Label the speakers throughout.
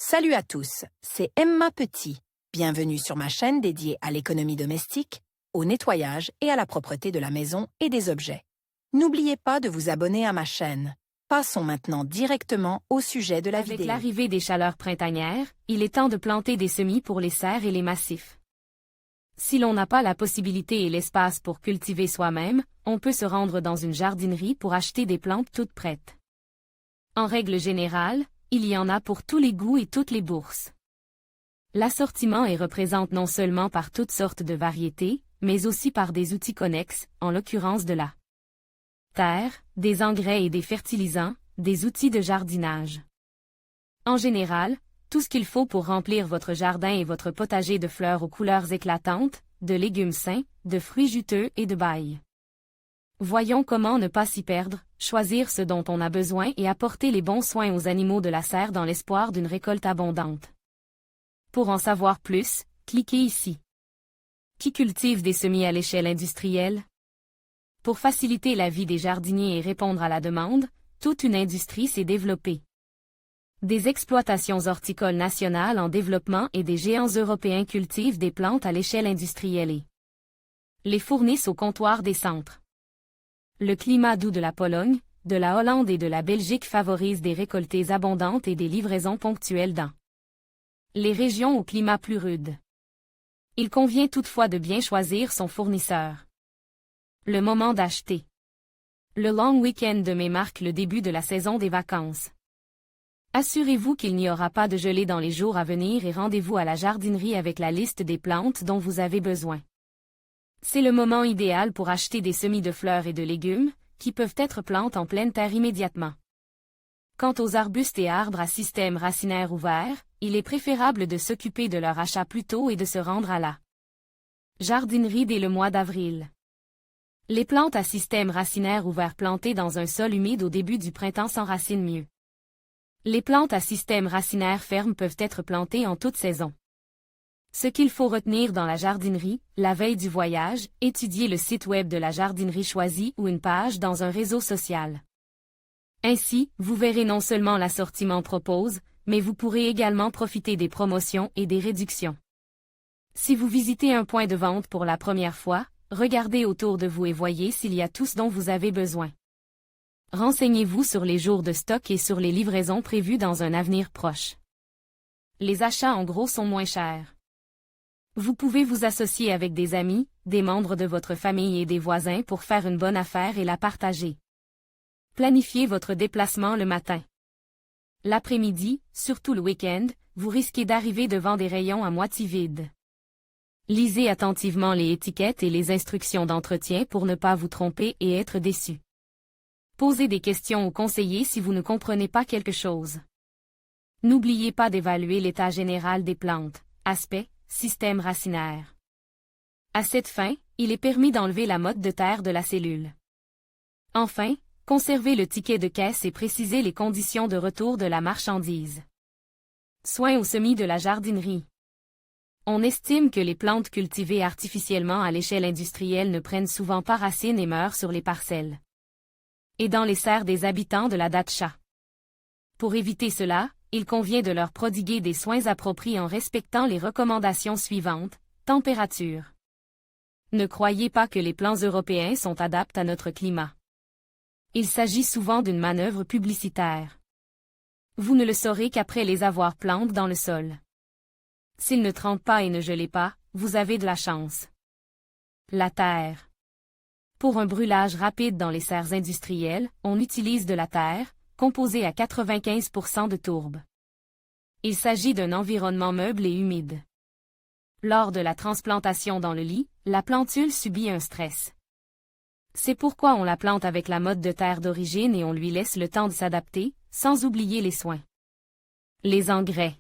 Speaker 1: Salut à tous, c'est Emma Petit. Bienvenue sur ma chaîne dédiée à l'économie domestique, au nettoyage et à la propreté de la maison et des objets. N'oubliez pas de vous abonner à ma chaîne. Passons maintenant directement au sujet de la vidéo.
Speaker 2: Avec l'arrivée des chaleurs printanières, il est temps de planter des semis pour les serres et les massifs. Si l'on n'a pas la possibilité et l'espace pour cultiver soi-même, on peut se rendre dans une jardinerie pour acheter des plantes toutes prêtes. En règle générale, il y en a pour tous les goûts et toutes les bourses. L'assortiment est représenté non seulement par toutes sortes de variétés, mais aussi par des outils connexes, en l'occurrence de la terre, des engrais et des fertilisants, des outils de jardinage. En général, tout ce qu'il faut pour remplir votre jardin et votre potager de fleurs aux couleurs éclatantes, de légumes sains, de fruits juteux et de bail. Voyons comment ne pas s'y perdre, choisir ce dont on a besoin et apporter les bons soins aux animaux de la serre dans l'espoir d'une récolte abondante. Pour en savoir plus, cliquez ici. Qui cultive des semis à l'échelle industrielle? Pour faciliter la vie des jardiniers et répondre à la demande, toute une industrie s'est développée. Des exploitations horticoles nationales en développement et des géants européens cultivent des plantes à l'échelle industrielle et les fournissent au comptoir des centres. Le climat doux de la Pologne, de la Hollande et de la Belgique favorise des récoltes abondantes et des livraisons ponctuelles dans les régions au climat plus rude. Il convient toutefois de bien choisir son fournisseur. Le moment d'acheter. Le long week-end de mai marque le début de la saison des vacances. Assurez-vous qu'il n'y aura pas de gelée dans les jours à venir et rendez-vous à la jardinerie avec la liste des plantes dont vous avez besoin. C'est le moment idéal pour acheter des semis de fleurs et de légumes, qui peuvent être plantés en pleine terre immédiatement. Quant aux arbustes et arbres à système racinaire ouvert, il est préférable de s'occuper de leur achat plus tôt et de se rendre à la jardinerie dès le mois d'avril. Les plantes à système racinaire ouvert plantées dans un sol humide au début du printemps s'enracinent mieux. Les plantes à système racinaire ferme peuvent être plantées en toute saison. Ce qu'il faut retenir dans la jardinerie, la veille du voyage, étudier le site web de la jardinerie choisie ou une page dans un réseau social. Ainsi, vous verrez non seulement l'assortiment propose, mais vous pourrez également profiter des promotions et des réductions. Si vous visitez un point de vente pour la première fois, regardez autour de vous et voyez s'il y a tout ce dont vous avez besoin. Renseignez-vous sur les jours de stock et sur les livraisons prévues dans un avenir proche. Les achats en gros sont moins chers. Vous pouvez vous associer avec des amis, des membres de votre famille et des voisins pour faire une bonne affaire et la partager. Planifiez votre déplacement le matin. L'après-midi, surtout le week-end, vous risquez d'arriver devant des rayons à moitié vides. Lisez attentivement les étiquettes et les instructions d'entretien pour ne pas vous tromper et être déçu. Posez des questions aux conseillers si vous ne comprenez pas quelque chose. N'oubliez pas d'évaluer l'état général des plantes, aspect, système racinaire. À cette fin, il est permis d'enlever la motte de terre de la cellule. Enfin, conservez le ticket de caisse et précisez les conditions de retour de la marchandise. Soins aux semis de la jardinerie. On estime que les plantes cultivées artificiellement à l'échelle industrielle ne prennent souvent pas racine et meurent sur les parcelles et dans les serres des habitants de la datcha. Pour éviter cela, il convient de leur prodiguer des soins appropriés en respectant les recommandations suivantes. Température. Ne croyez pas que les plans européens sont adaptés à notre climat. Il s'agit souvent d'une manœuvre publicitaire. Vous ne le saurez qu'après les avoir plantés dans le sol. S'ils ne trempent pas et ne gelent pas, vous avez de la chance. La terre. Pour un brûlage rapide dans les serres industrielles, on utilise de la terre, composé à 95% de tourbe. Il s'agit d'un environnement meuble et humide. Lors de la transplantation dans le lit, la plantule subit un stress. C'est pourquoi on la plante avec la motte de terre d'origine et on lui laisse le temps de s'adapter, sans oublier les soins. Les engrais.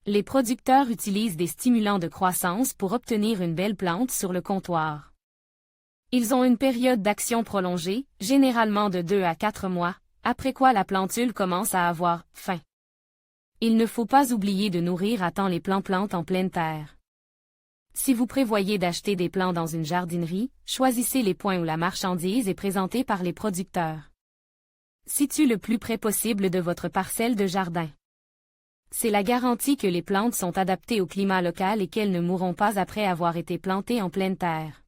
Speaker 2: Les producteurs utilisent des stimulants de croissance pour obtenir une belle plante sur le comptoir. Ils ont une période d'action prolongée, généralement de 2 à 4 mois, après quoi la plantule commence à avoir faim. Il ne faut pas oublier de nourrir à temps les plantes en pleine terre. Si vous prévoyez d'acheter des plants dans une jardinerie, choisissez les points où la marchandise est présentée par les producteurs. Situe le plus près possible de votre parcelle de jardin. C'est la garantie que les plantes sont adaptées au climat local et qu'elles ne mourront pas après avoir été plantées en pleine terre.